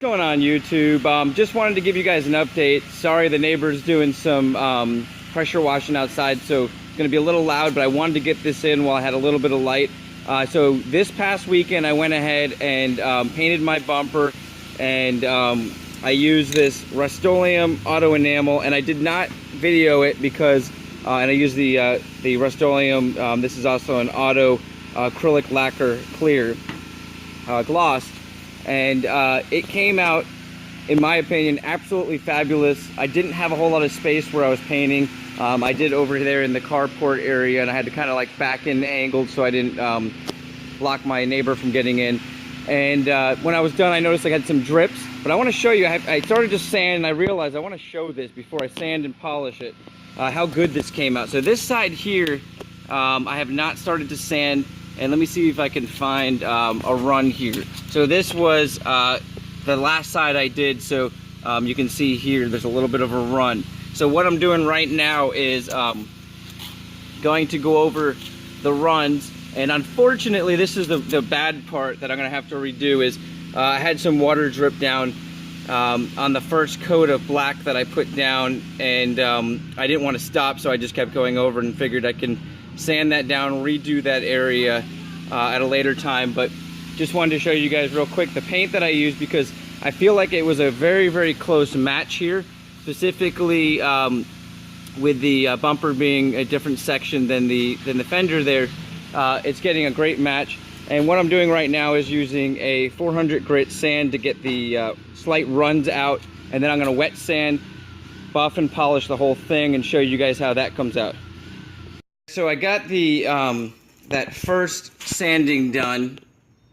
What's going on YouTube? Just wanted to give you guys an update. Sorry, the neighbor's doing some pressure washing outside, so it's going to be a little loud, but I wanted to get this in while I had a little bit of light. So this past weekend I went ahead and painted my bumper, and I used this Rustoleum auto enamel, and I did not video it because and I used the Rustoleum. This is also an auto acrylic lacquer clear gloss. And it came out, in my opinion, absolutely fabulous. I didn't have a whole lot of space where I was painting. I did over there in the carport area, and I had to kind of like back in angled so I didn't block my neighbor from getting in. And when I was done, I noticed I had some drips. But I want to show you, I started to sand, and I realized I want to show this before I sand and polish it, how good this came out. So this side here, I have not started to sand. And let me see if I can find a run here. So this was the last side I did, so you can see here there's a little bit of a run. So what I'm doing right now is going to go over the runs, and unfortunately this is the bad part that I'm gonna have to redo is I had some water drip down on the first coat of black that I put down, and I didn't want to stop, so I just kept going over and figured I can sand that down, redo that area at a later time. But just wanted to show you guys real quick the paint that I used, because I feel like it was a very close match here, specifically with the bumper being a different section than the fender there. It's getting a great match, and what I'm doing right now is using a 400 grit sand to get the slight runs out, and then I'm going to wet sand, buff and polish the whole thing, and show you guys how that comes out. So I got the that first sanding done,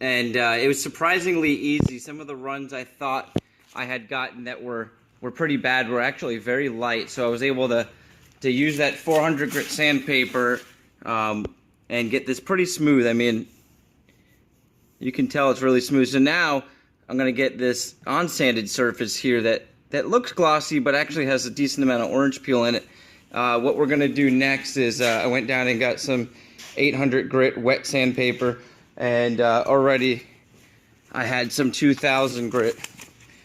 and it was surprisingly easy. Some of the runs I thought I had gotten that were pretty bad were actually very light. So I was able to use that 400 grit sandpaper and get this pretty smooth. I mean, you can tell it's really smooth. So now I'm going to get this on-sanded surface here that looks glossy but actually has a decent amount of orange peel in it. What we're going to do next is I went down and got some 800 grit wet sandpaper, and already I had some 2000 grit.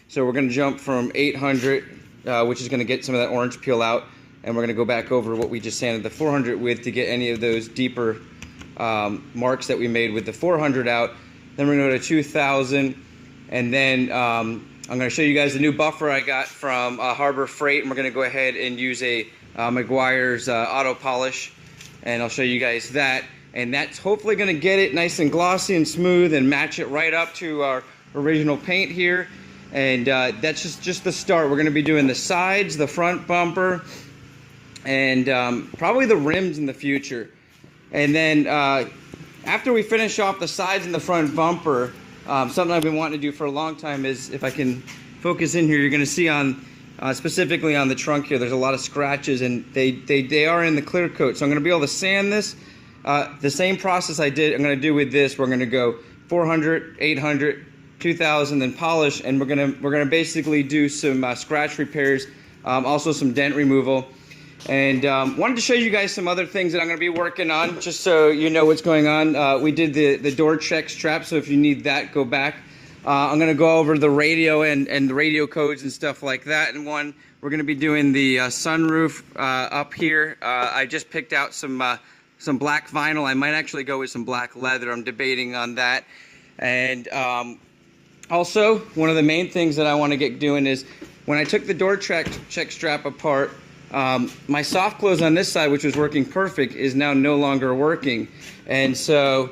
So we're going to jump from 800, which is going to get some of that orange peel out, and we're going to go back over what we just sanded the 400 with to get any of those deeper marks that we made with the 400 out. Then we're going to go to 2000, and then I'm going to show you guys the new buffer I got from Harbor Freight, and we're going to go ahead and use a Meguiar's auto polish, and I'll show you guys that, and that's hopefully going to get it nice and glossy and smooth and match it right up to our original paint here. And that's just the start. We're going to be doing the sides, the front bumper, and probably the rims in the future. And then after we finish off the sides and the front bumper, something I've been wanting to do for a long time is, if I can focus in here, you're going to see on specifically on the trunk here, there's a lot of scratches, and they are in the clear coat. So I'm going to be able to sand this. The same process I'm going to do with this. We're going to go 400, 800, 2000, then polish, and we're going to basically do some scratch repairs, also some dent removal. And wanted to show you guys some other things that I'm going to be working on, just so you know what's going on. We did the door check strap, so if you need that, go back. I'm going to go over the radio and the radio codes and stuff like that. And one, we're going to be doing the sunroof up here. I just picked out some black vinyl. I might actually go with some black leather. I'm debating on that. And also, one of the main things that I want to get doing is, when I took the door check strap apart, my soft close on this side, which was working perfect, is now no longer working. And so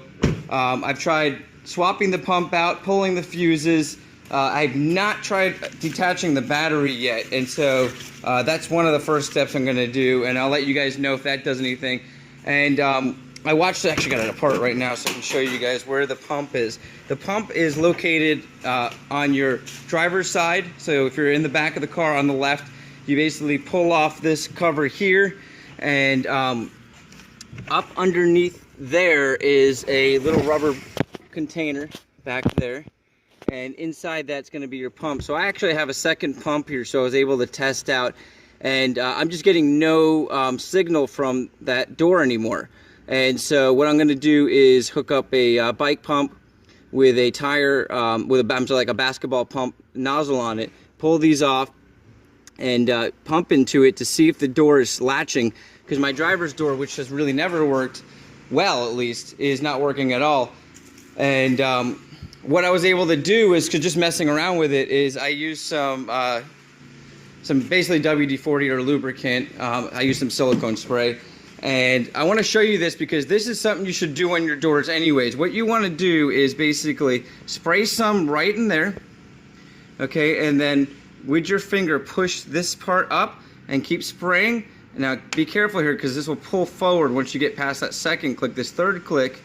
I've tried swapping the pump out, pulling the fuses. I've not tried detaching the battery yet, and so that's one of the first steps I'm going to do, and I'll let you guys know if that does anything. And I actually got it apart right now so I can show you guys where the pump is. The pump is located on your driver's side, so if you're in the back of the car on the left, you basically pull off this cover here, and up underneath there is a little rubber container back there, and inside that's going to be your pump. So I actually have a second pump here, so I was able to test out, and I'm just getting no signal from that door anymore. And so what I'm going to do is hook up a bike pump with a tire, like a basketball pump nozzle on it. Pull these off and pump into it to see if the door is latching, because my driver's door, which has really never worked well, at least, is not working at all. And what I was able to do is, just messing around with it, is I used some basically WD-40 or lubricant. I used some silicone spray, and I want to show you this because this is something you should do on your doors anyways. What you want to do is basically spray some right in there, okay, and then with your finger push this part up and keep spraying. Now be careful here, because this will pull forward once you get past that second click. This third click,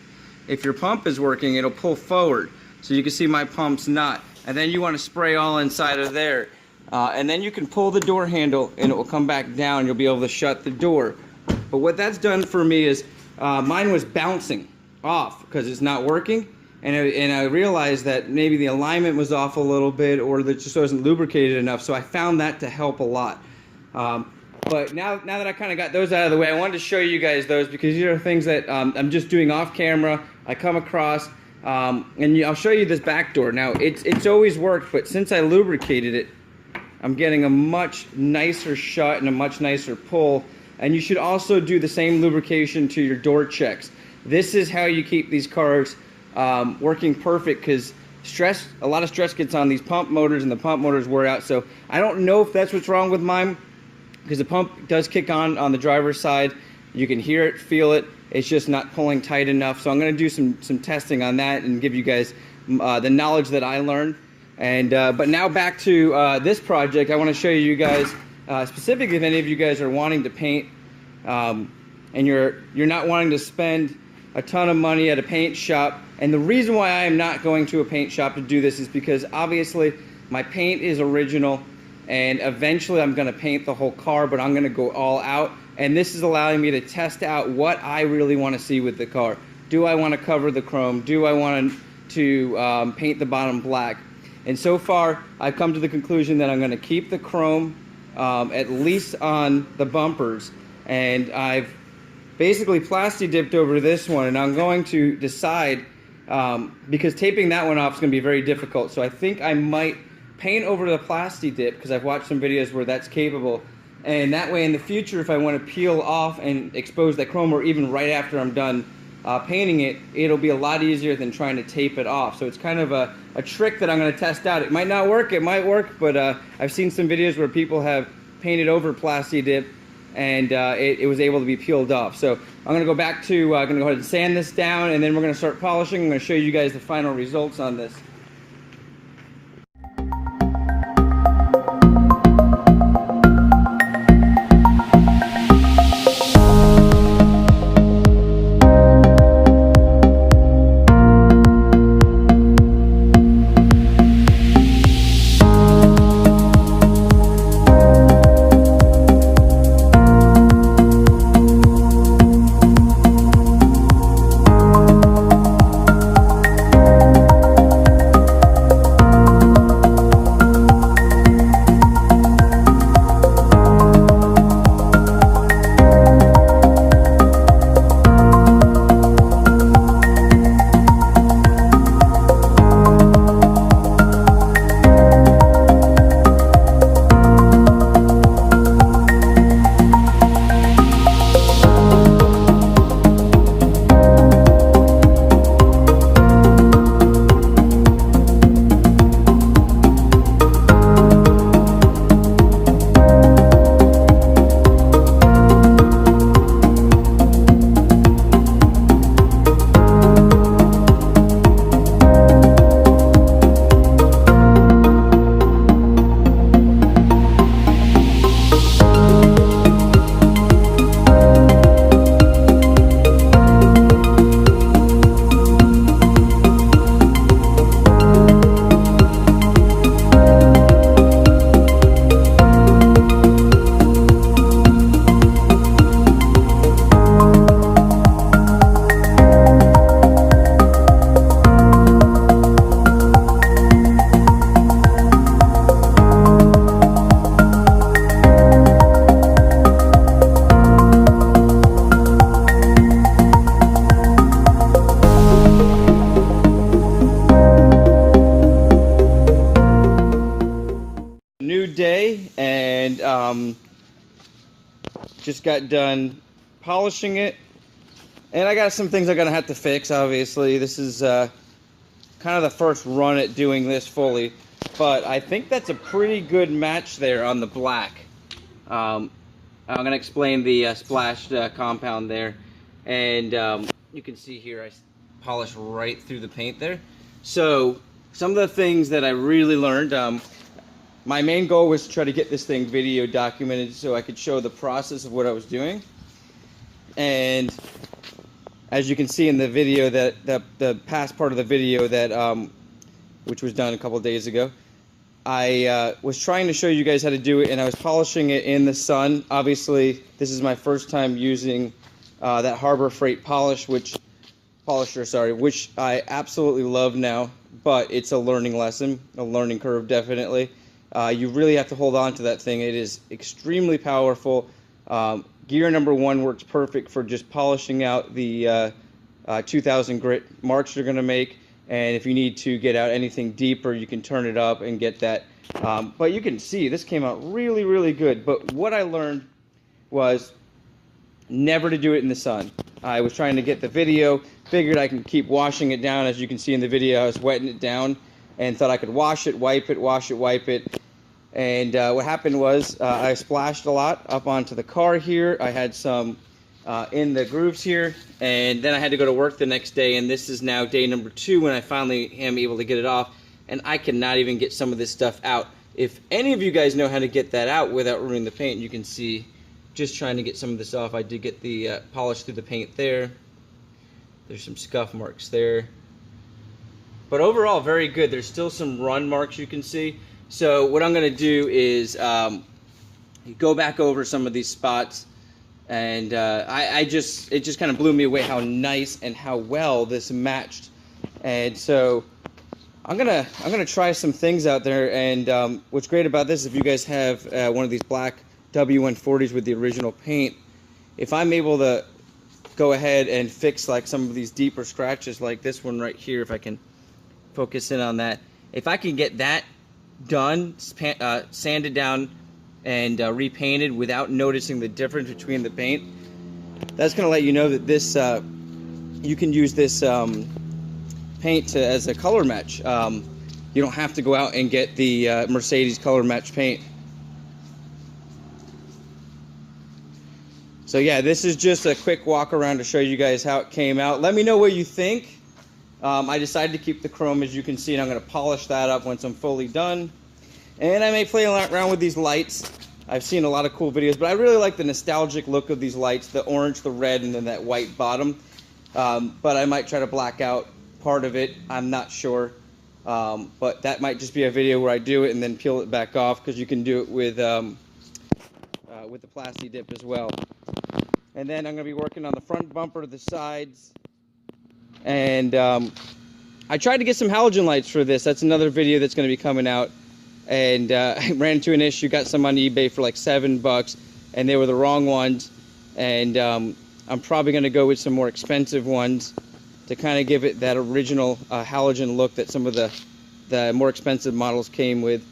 if your pump is working, it'll pull forward. So you can see my pump's not. And then you want to spray all inside of there. And then you can pull the door handle and it will come back down. You'll be able to shut the door. But what that's done for me is mine was bouncing off because it's not working. And I realized that maybe the alignment was off a little bit, or that it just wasn't lubricated enough. So I found that to help a lot. But now that I kind of got those out of the way, I wanted to show you guys those, because these are things that I'm just doing off camera. I come across, and I'll show you this back door. Now it's always worked, but since I lubricated it, I'm getting a much nicer shut and a much nicer pull. And you should also do the same lubrication to your door checks. This is how you keep these cars working perfect, because a lot of stress gets on these pump motors, and the pump motors wear out. So I don't know if that's what's wrong with mine, because the pump does kick on the driver's side. You can hear it, feel it. It's just not pulling tight enough. So I'm going to do some testing on that and give you guys the knowledge that I learned. And but now back to this project. I want to show you guys specifically, if any of you guys are wanting to paint, and you're not wanting to spend a ton of money at a paint shop. And the reason why I am not going to a paint shop to do this is because obviously my paint is original, and eventually I'm going to paint the whole car, but I'm going to go all out. And this is allowing me to test out what I really want to see with the car. Do I want to cover the chrome? Do I want to paint the bottom black? And so far I've come to the conclusion that I'm going to keep the chrome at least on the bumpers, and I've basically plasti dipped over this one, and I'm going to decide, because taping that one off is going to be very difficult. So I think I might paint over the plasti dip, because I've watched some videos where that's capable, and that way in the future, if I want to peel off and expose that chrome, or even right after I'm done painting it, it'll be a lot easier than trying to tape it off. So it's kind of a trick that I'm going to test out. It might not work, it might work, but I've seen some videos where people have painted over plasti dip, and it was able to be peeled off. So I'm going to go back to, going to go ahead and sand this down, and then we're going to start polishing. I'm going to show you guys the final results on this. New day, and just got done polishing it, and I got some things I'm gonna have to fix. Obviously, this is kind of the first run at doing this fully, but I think that's a pretty good match there on the black. I'm gonna explain the splashed compound there, and you can see here I polished right through the paint there. So some of the things that I really learned, my main goal was to try to get this thing video documented so I could show the process of what I was doing. And as you can see in the video, that the past part of the video that which was done a couple days ago, I was trying to show you guys how to do it, and I was polishing it in the sun. Obviously, this is my first time using that Harbor Freight polisher, which I absolutely love now. But it's a learning lesson, a learning curve, definitely. You really have to hold on to that thing. It is extremely powerful. Gear number 1 works perfect for just polishing out the 2000 grit marks you're going to make. And if you need to get out anything deeper, you can turn it up and get that. But you can see this came out really, really good. But what I learned was never to do it in the sun. I was trying to get the video, figured I can keep washing it down. As you can see in the video, I was wetting it down and thought I could wash it, wipe it, wash it, wipe it. And what happened was I splashed a lot up onto the car here. I had some in the grooves here, and then I had to go to work the next day, and this is now day number 2 when I finally am able to get it off, and I cannot even get some of this stuff out. If any of you guys know how to get that out without ruining the paint, you can see just trying to get some of this off. I did get the polish through the paint there. There's some scuff marks there. But overall, very good. There's still some run marks you can see. So what I'm going to do is go back over some of these spots, and it just kind of blew me away how nice and how well this matched. And so I'm gonna try some things out there. And what's great about this, if you guys have one of these black W140s with the original paint, if I'm able to go ahead and fix like some of these deeper scratches like this one right here, if I can focus in on that, if I can get that done, sanded down and repainted without noticing the difference between the paint, that's going to let you know that this you can use this paint as a color match. You don't have to go out and get the Mercedes color match paint. So yeah, this is just a quick walk around to show you guys how it came out. Let me know what you think. I decided to keep the chrome, as you can see, and I'm going to polish that up once I'm fully done. And I may play around with these lights. I've seen a lot of cool videos, but I really like the nostalgic look of these lights, the orange, the red, and then that white bottom. But I might try to black out part of it. I'm not sure. But that might just be a video where I do it and then peel it back off, because you can do it with the Plasti Dip as well. And then I'm going to be working on the front bumper, the sides. And I tried to get some halogen lights for this. That's another video that's going to be coming out. And I ran into an issue, got some on eBay for like $7, and they were the wrong ones. And I'm probably going to go with some more expensive ones to kind of give it that original halogen look that some of the more expensive models came with.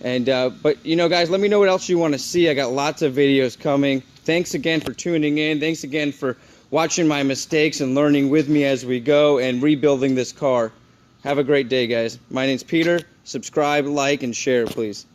And but you know, guys, let me know what else you want to see. I got lots of videos coming. Thanks again for tuning in. Thanks again for watching my mistakes and learning with me as we go and rebuilding this car. Have a great day, guys. My name's Peter. Subscribe, like, and share, please.